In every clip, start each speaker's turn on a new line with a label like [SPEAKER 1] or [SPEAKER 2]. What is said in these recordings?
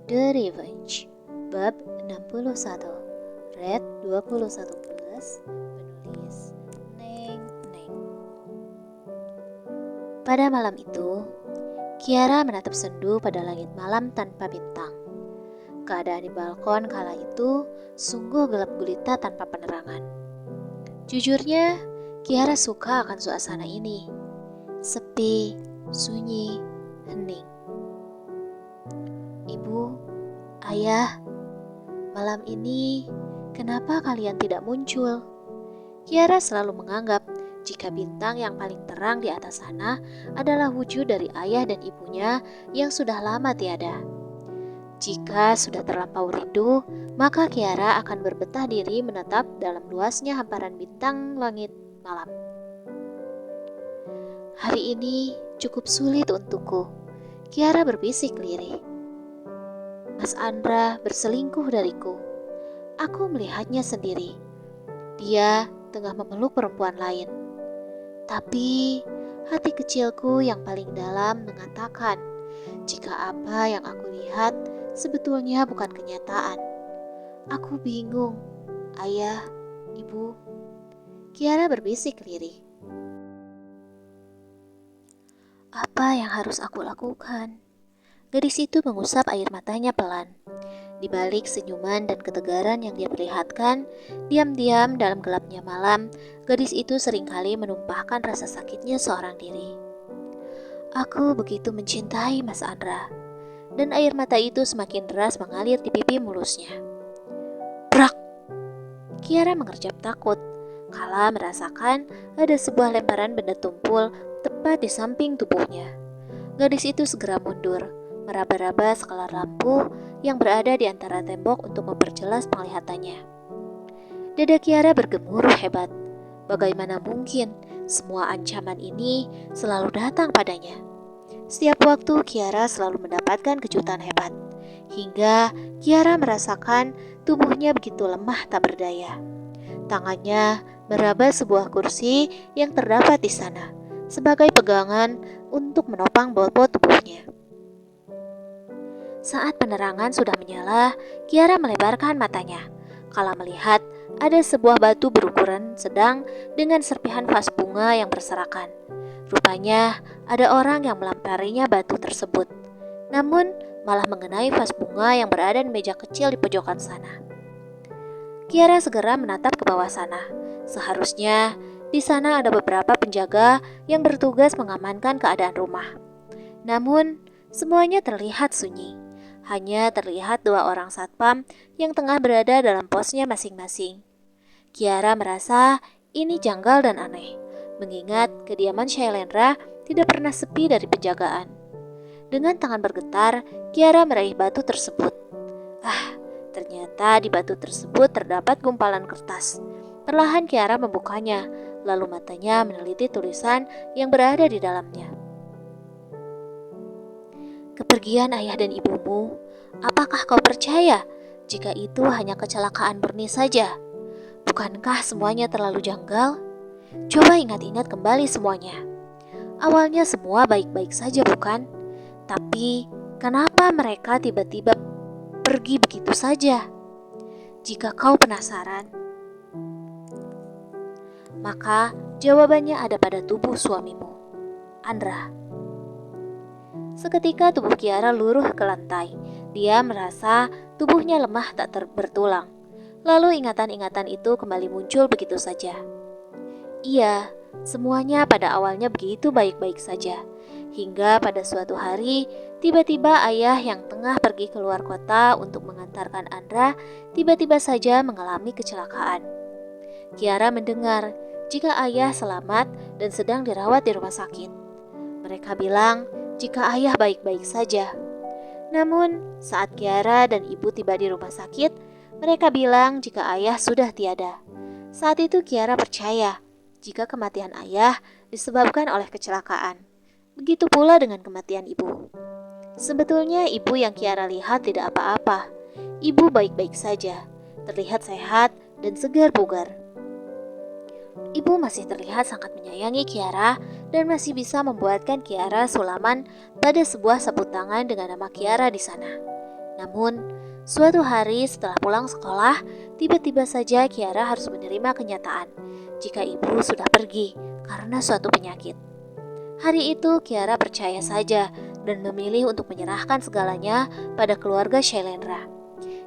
[SPEAKER 1] The Revenge, bab 61, Red 21+, penulis Neng Neng. Pada malam itu, Kiara menatap sendu pada langit malam tanpa bintang. Keadaan di balkon kala itu sungguh gelap gulita tanpa penerangan. Jujurnya, Kiara suka akan suasana ini. Sepi, sunyi, hening. Ibu, Ayah, malam ini kenapa kalian tidak muncul? Kiara selalu menganggap jika bintang yang paling terang di atas sana adalah wujud dari ayah dan ibunya yang sudah lama tiada. Jika sudah terlampau rindu, maka Kiara akan berbetah diri menetap dalam luasnya hamparan bintang langit malam. Hari ini cukup sulit untukku, Kiara berbisik lirih. Mas Andra berselingkuh dariku. Aku melihatnya sendiri. Dia tengah memeluk perempuan lain. Tapi hati kecilku yang paling dalam mengatakan jika apa yang aku lihat sebetulnya bukan kenyataan. Aku bingung, Ayah, Ibu. Kiara berbisik lirih. Apa yang harus aku lakukan? Gadis itu mengusap air matanya pelan. Di balik senyuman dan ketegaran yang dia perlihatkan, diam-diam dalam gelapnya malam, gadis itu seringkali menumpahkan rasa sakitnya seorang diri. Aku begitu mencintai Mas Andra, dan air mata itu semakin deras mengalir di pipi mulusnya. Brak! Kiara mengerjap takut, kala merasakan ada sebuah lemparan benda tumpul tepat di samping tubuhnya. Gadis itu segera mundur, meraba-raba sekelar lampu yang berada di antara tembok untuk memperjelas penglihatannya. Dada Kiara bergemuruh hebat. Bagaimana mungkin semua ancaman ini selalu datang padanya? Setiap waktu Kiara selalu mendapatkan kejutan hebat, hingga Kiara merasakan tubuhnya begitu lemah tak berdaya. Tangannya meraba sebuah kursi yang terdapat di sana, sebagai pegangan untuk menopang bobot tubuhnya. Saat penerangan sudah menyala, Kiara melebarkan matanya. Kala melihat ada sebuah batu berukuran sedang dengan serpihan vas bunga yang berserakan. Rupanya ada orang yang melemparinya batu tersebut. Namun malah mengenai vas bunga yang berada di meja kecil di pojokan sana. Kiara segera menatap ke bawah sana. Seharusnya di sana ada beberapa penjaga yang bertugas mengamankan keadaan rumah. Namun semuanya terlihat sunyi. Hanya terlihat dua orang satpam yang tengah berada dalam posnya masing-masing. Kiara merasa ini janggal dan aneh, mengingat kediaman Shailendra tidak pernah sepi dari penjagaan. Dengan tangan bergetar, Kiara meraih batu tersebut. Ternyata di batu tersebut terdapat gumpalan kertas. Perlahan Kiara membukanya, lalu matanya meneliti tulisan yang berada di dalamnya. Kepergian ayah dan ibumu, apakah kau percaya jika itu hanya kecelakaan murni saja? Bukankah semuanya terlalu janggal? Coba ingat-ingat kembali semuanya. Awalnya semua baik-baik saja bukan? Tapi kenapa mereka tiba-tiba pergi begitu saja? Jika kau penasaran, maka jawabannya ada pada tubuh suamimu, Andra. Seketika tubuh Kiara luruh ke lantai. Dia merasa tubuhnya lemah tak bertulang. Lalu ingatan-ingatan itu kembali muncul begitu saja. Iya, semuanya pada awalnya begitu baik-baik saja. Hingga pada suatu hari, tiba-tiba ayah yang tengah pergi keluar kota untuk mengantarkan Andra, tiba-tiba saja mengalami kecelakaan. Kiara mendengar jika ayah selamat dan sedang dirawat di rumah sakit. Mereka bilang jika ayah baik-baik saja. Namun, saat Kiara dan ibu tiba di rumah sakit, mereka bilang jika ayah sudah tiada. Saat itu Kiara percaya jika kematian ayah disebabkan oleh kecelakaan. Begitu pula dengan kematian ibu. Sebetulnya ibu yang Kiara lihat tidak apa-apa. Ibu baik-baik saja, terlihat sehat dan segar bugar. Ibu masih terlihat sangat menyayangi Kiara dan masih bisa membuatkan Kiara sulaman pada sebuah sabut tangan dengan nama Kiara di sana. Namun, suatu hari setelah pulang sekolah, tiba-tiba saja Kiara harus menerima kenyataan jika ibu sudah pergi karena suatu penyakit. Hari itu Kiara percaya saja dan memilih untuk menyerahkan segalanya pada keluarga Shailendra.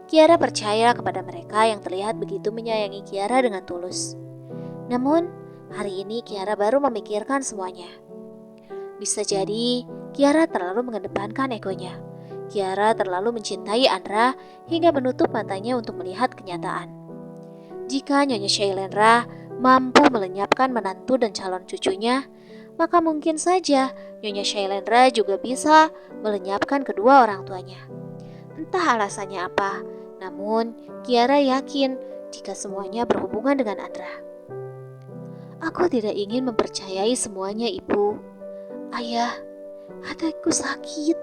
[SPEAKER 1] Kiara percaya kepada mereka yang terlihat begitu menyayangi Kiara dengan tulus. Namun, hari ini Kiara baru memikirkan semuanya. Bisa jadi, Kiara terlalu mengedepankan egonya. Kiara terlalu mencintai Andra hingga menutup matanya untuk melihat kenyataan. Jika Nyonya Shailendra mampu melenyapkan menantu dan calon cucunya, maka mungkin saja Nyonya Shailendra juga bisa melenyapkan kedua orang tuanya. Entah alasannya apa, namun Kiara yakin jika semuanya berhubungan dengan Andra. Aku tidak ingin mempercayai semuanya, Ibu. Ayah, hatiku sakit.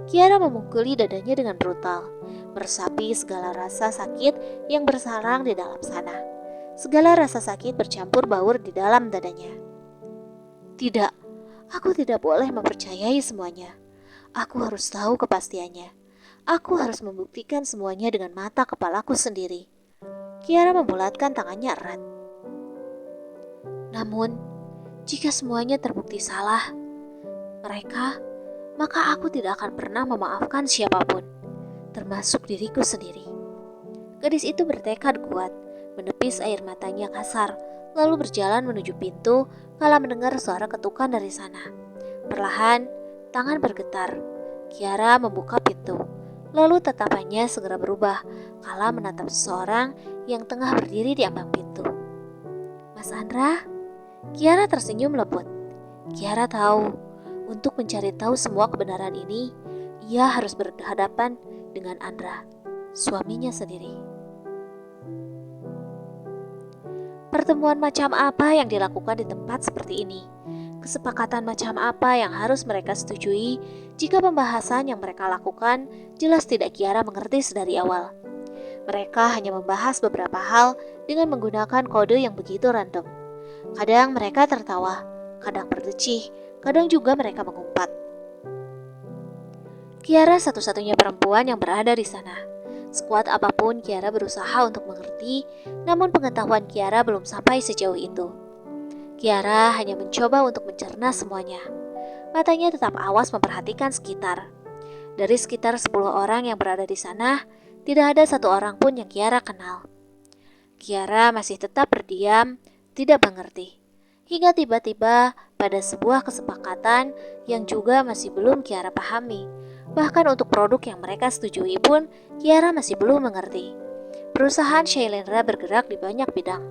[SPEAKER 1] Kiara memukuli dadanya dengan brutal, meresapi segala rasa sakit yang bersarang di dalam sana. Segala rasa sakit bercampur baur di dalam dadanya. Tidak, aku tidak boleh mempercayai semuanya. Aku harus tahu kepastiannya. Aku harus membuktikan semuanya dengan mata kepalaku sendiri. Kiara membulatkan tangannya erat. Namun, jika semuanya terbukti salah, maka aku tidak akan pernah memaafkan siapapun, termasuk diriku sendiri. Gadis itu bertekad kuat, menepis air matanya kasar, lalu berjalan menuju pintu kala mendengar suara ketukan dari sana. Perlahan, tangan bergetar. Kiara membuka pintu, lalu tatapannya segera berubah kala menatap seseorang yang tengah berdiri di ambang pintu. Mas Andra? Kiara tersenyum lembut. Kiara tahu, untuk mencari tahu semua kebenaran ini, ia harus berhadapan dengan Andra, suaminya sendiri. Pertemuan macam apa yang dilakukan di tempat seperti ini? Kesepakatan macam apa yang harus mereka setujui jika pembahasan yang mereka lakukan jelas tidak Kiara mengerti sedari awal? Mereka hanya membahas beberapa hal dengan menggunakan kode yang begitu random. Kadang mereka tertawa, kadang berdecih, kadang juga mereka mengumpat. Kiara satu-satunya perempuan yang berada di sana. Sekuat apapun Kiara berusaha untuk mengerti, namun pengetahuan Kiara belum sampai sejauh itu. Kiara hanya mencoba untuk mencerna semuanya. Matanya tetap awas memperhatikan sekitar. Dari sekitar 10 orang yang berada di sana, tidak ada satu orang pun yang Kiara kenal. Kiara masih tetap berdiam, tidak mengerti. Hingga tiba-tiba pada sebuah kesepakatan yang juga masih belum Kiara pahami. Bahkan untuk produk yang mereka setujui pun, Kiara masih belum mengerti. Perusahaan Shailendra bergerak di banyak bidang.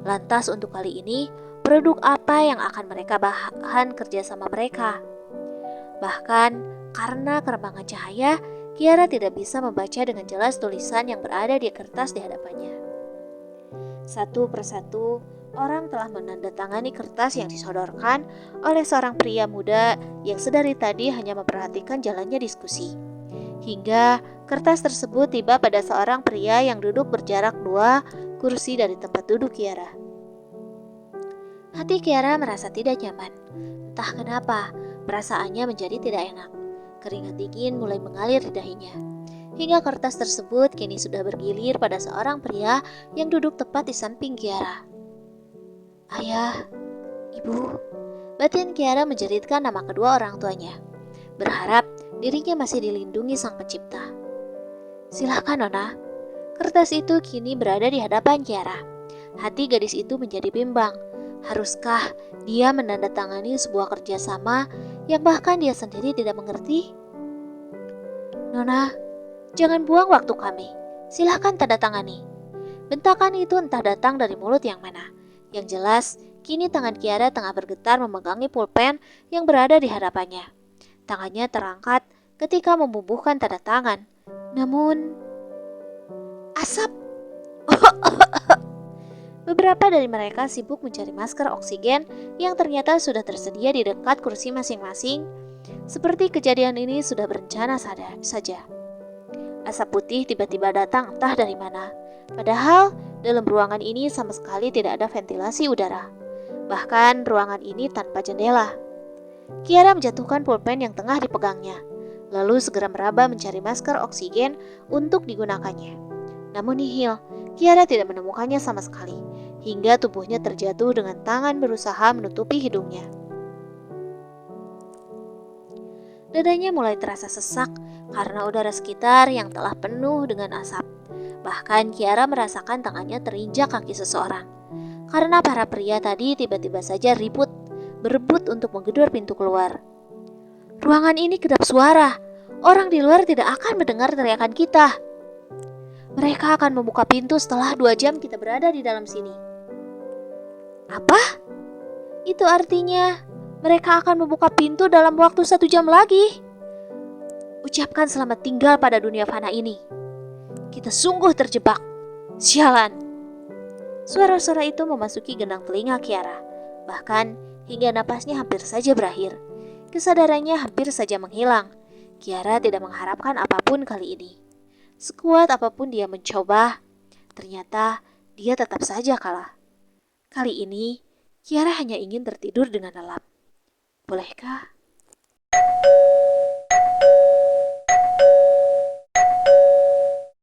[SPEAKER 1] Lantas untuk kali ini, produk apa yang akan mereka bahan kerjasama mereka? Bahkan karena kerembangan cahaya, Kiara tidak bisa membaca dengan jelas tulisan yang berada di kertas di hadapannya. Satu persatu, orang telah menandatangani kertas yang disodorkan oleh seorang pria muda yang sedari tadi hanya memperhatikan jalannya diskusi. Hingga kertas tersebut tiba pada seorang pria yang duduk berjarak 2 kursi dari tempat duduk Kiara. Hati Kiara merasa tidak nyaman. Entah kenapa, perasaannya menjadi tidak enak. Keringat dingin mulai mengalir di dahinya. Hingga kertas tersebut kini sudah bergilir pada seorang pria yang duduk tepat di samping Kiara. Ayah, Ibu, batin Kiara menjeritkan nama kedua orang tuanya, berharap dirinya masih dilindungi Sang Pencipta. Silakan Nona. Kertas itu kini berada di hadapan Kiara. Hati gadis itu menjadi bimbang. Haruskah dia menandatangani sebuah kerjasama yang bahkan dia sendiri tidak mengerti? Nona, jangan buang waktu kami. Silakan tanda tangani. Bentakan itu entah datang dari mulut yang mana. Yang jelas, kini tangan Kiara tengah bergetar memegangi pulpen yang berada di hadapannya. Tangannya terangkat ketika membubuhkan tanda tangan. Namun, asap. Beberapa dari mereka sibuk mencari masker oksigen yang ternyata sudah tersedia di dekat kursi masing-masing. Seperti kejadian ini sudah berencana saja. Asap putih tiba-tiba datang entah dari mana. Padahal dalam ruangan ini sama sekali tidak ada ventilasi udara. Bahkan ruangan ini tanpa jendela. Kiara menjatuhkan pulpen yang tengah dipegangnya. lalu segera meraba mencari masker oksigen untuk digunakannya. Namun nihil, Kiara tidak menemukannya sama sekali, hingga tubuhnya terjatuh dengan tangan berusaha menutupi hidungnya. Dadanya mulai terasa sesak karena udara sekitar yang telah penuh dengan asap. Bahkan Kiara merasakan tangannya terinjak kaki seseorang. Karena para pria tadi tiba-tiba saja berebut untuk menggedor pintu keluar. Ruangan ini kedap suara. Orang di luar tidak akan mendengar teriakan kita. Mereka akan membuka pintu setelah 2 jam kita berada di dalam sini. Apa? Itu artinya mereka akan membuka pintu dalam waktu 1 jam lagi. Ucapkan selamat tinggal pada dunia fana ini. Kita sungguh terjebak. Sialan. Suara-suara itu memasuki genang telinga Kiara. Bahkan hingga napasnya hampir saja berakhir. Kesadarannya hampir saja menghilang. Kiara tidak mengharapkan apapun kali ini. Sekuat apapun dia mencoba, ternyata dia tetap saja kalah. Kali ini, Kiara hanya ingin tertidur dengan lelap. Bolehkah